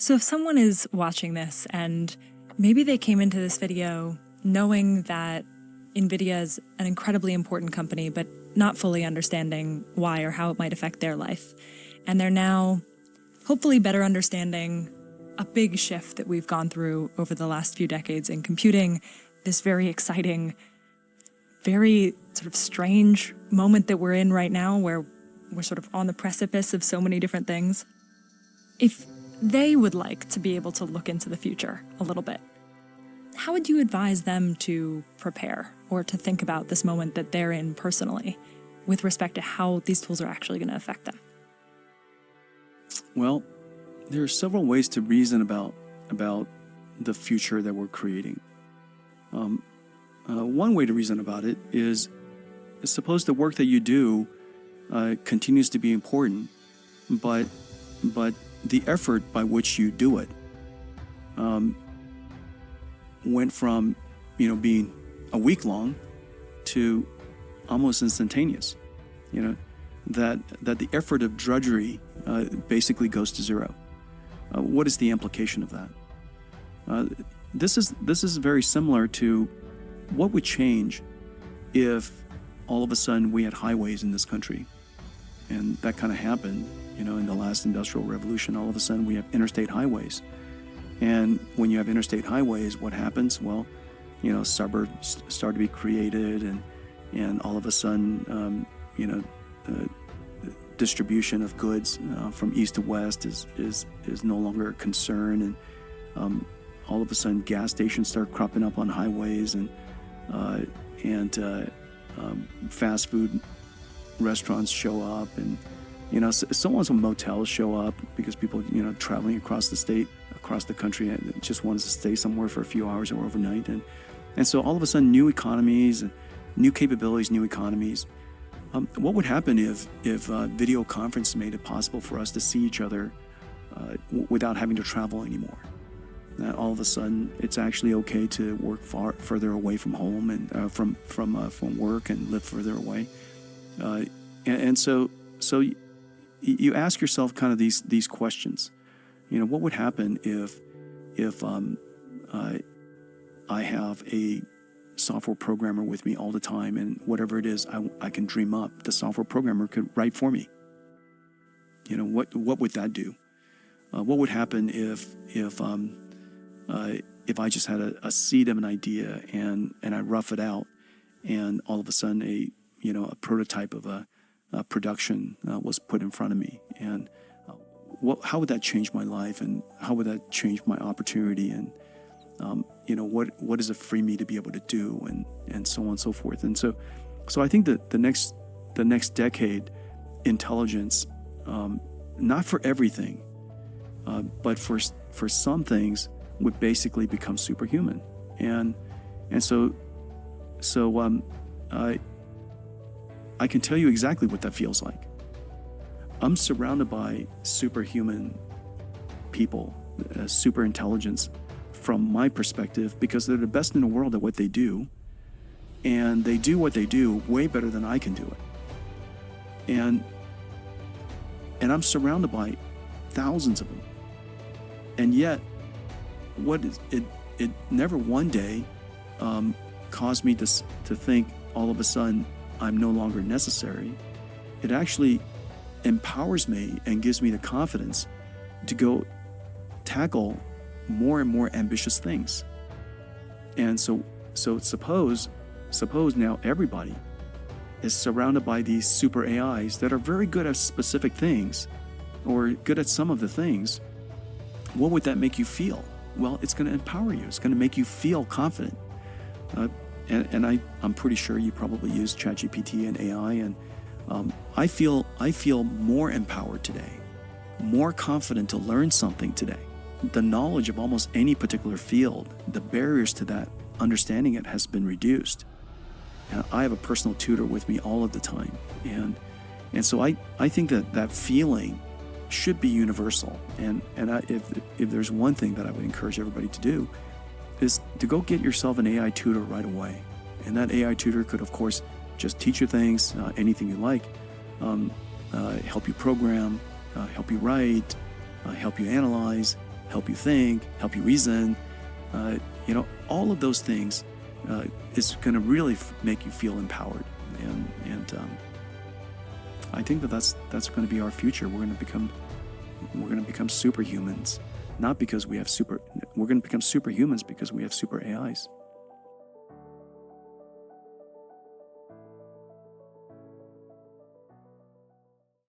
So if someone is watching this and maybe they came into this video knowing that NVIDIA is an incredibly important company, but not fully understanding why or how it might affect their life, and they're now hopefully better understanding a big shift that we've gone through over the last few decades in computing, this very exciting, very sort of strange moment that we're in right now where we're sort of on the precipice of so many different things. If they would like to be able to look into the future a little bit, how would you advise them to prepare or to think about this moment that they're in personally with respect to how these tools are actually going to affect them? Well, there are several ways to reason about the future that we're creating. One way to reason about it is suppose the work that you do continues to be important, but the effort by which you do it went from being a week long to almost instantaneous. That the effort of drudgery basically goes to zero. What is the implication of that? This is very similar to what would change if all of a sudden we had highways in this country, and that kind of happened. In the last industrial revolution, all of a sudden we have interstate highways, and when you have interstate highways, what happens? Well, suburbs start to be created, and all of a sudden, distribution of goods from east to west is no longer a concern, and all of a sudden gas stations start cropping up on highways, and fast food restaurants show up, and so on. Some motels show up because people traveling across the state, across the country, and just wanted to stay somewhere for a few hours or overnight, and so all of a sudden new economies and new capabilities, new economies. What would happen if video conference made it possible for us to see each other without having to travel anymore? All of a sudden, it's actually okay to work further away from home and from work and live further away. And so you ask yourself kind of these questions. What would happen if I have a software programmer with me all the time, and whatever it is I can dream up, the software programmer could write for me? What would that do? What would happen if I just had a seed of an idea and I rough it out, and all of a sudden a prototype of a production was put in front of me, and how would that change my life, and how would that change my opportunity, and what does it free me to be able to do, and so on and so forth. And so I think that the next decade, intelligence, not for everything, but for some things, would basically become superhuman. And so I can tell you exactly what that feels like. I'm surrounded by superhuman people, super intelligence, from my perspective, because they're the best in the world at what they do, and they do what they do way better than I can do it. And I'm surrounded by thousands of them. And yet, it never one day caused me to think all of a sudden I'm no longer necessary. It actually empowers me and gives me the confidence to go tackle more and more ambitious things. And so suppose now everybody is surrounded by these super AIs that are very good at specific things, or good at some of the things. What would that make you feel? Well, it's going to empower you. It's going to make you feel confident. And I'm pretty sure you probably use ChatGPT and AI, and I feel more empowered today, more confident to learn something today. The knowledge of almost any particular field, the barriers to that understanding it has been reduced. I have a personal tutor with me all of the time, and so I think that feeling should be universal. And if there's one thing that I would encourage everybody to do, is to go get yourself an AI tutor right away. And that AI tutor could, of course, just teach you things, anything you like, help you program, help you write, help you analyze, help you think, help you reason. All of those things is going to really make you feel empowered. And I think that's going to be our future. We're going to become superhumans, not because we're going to become superhumans because we have super AIs.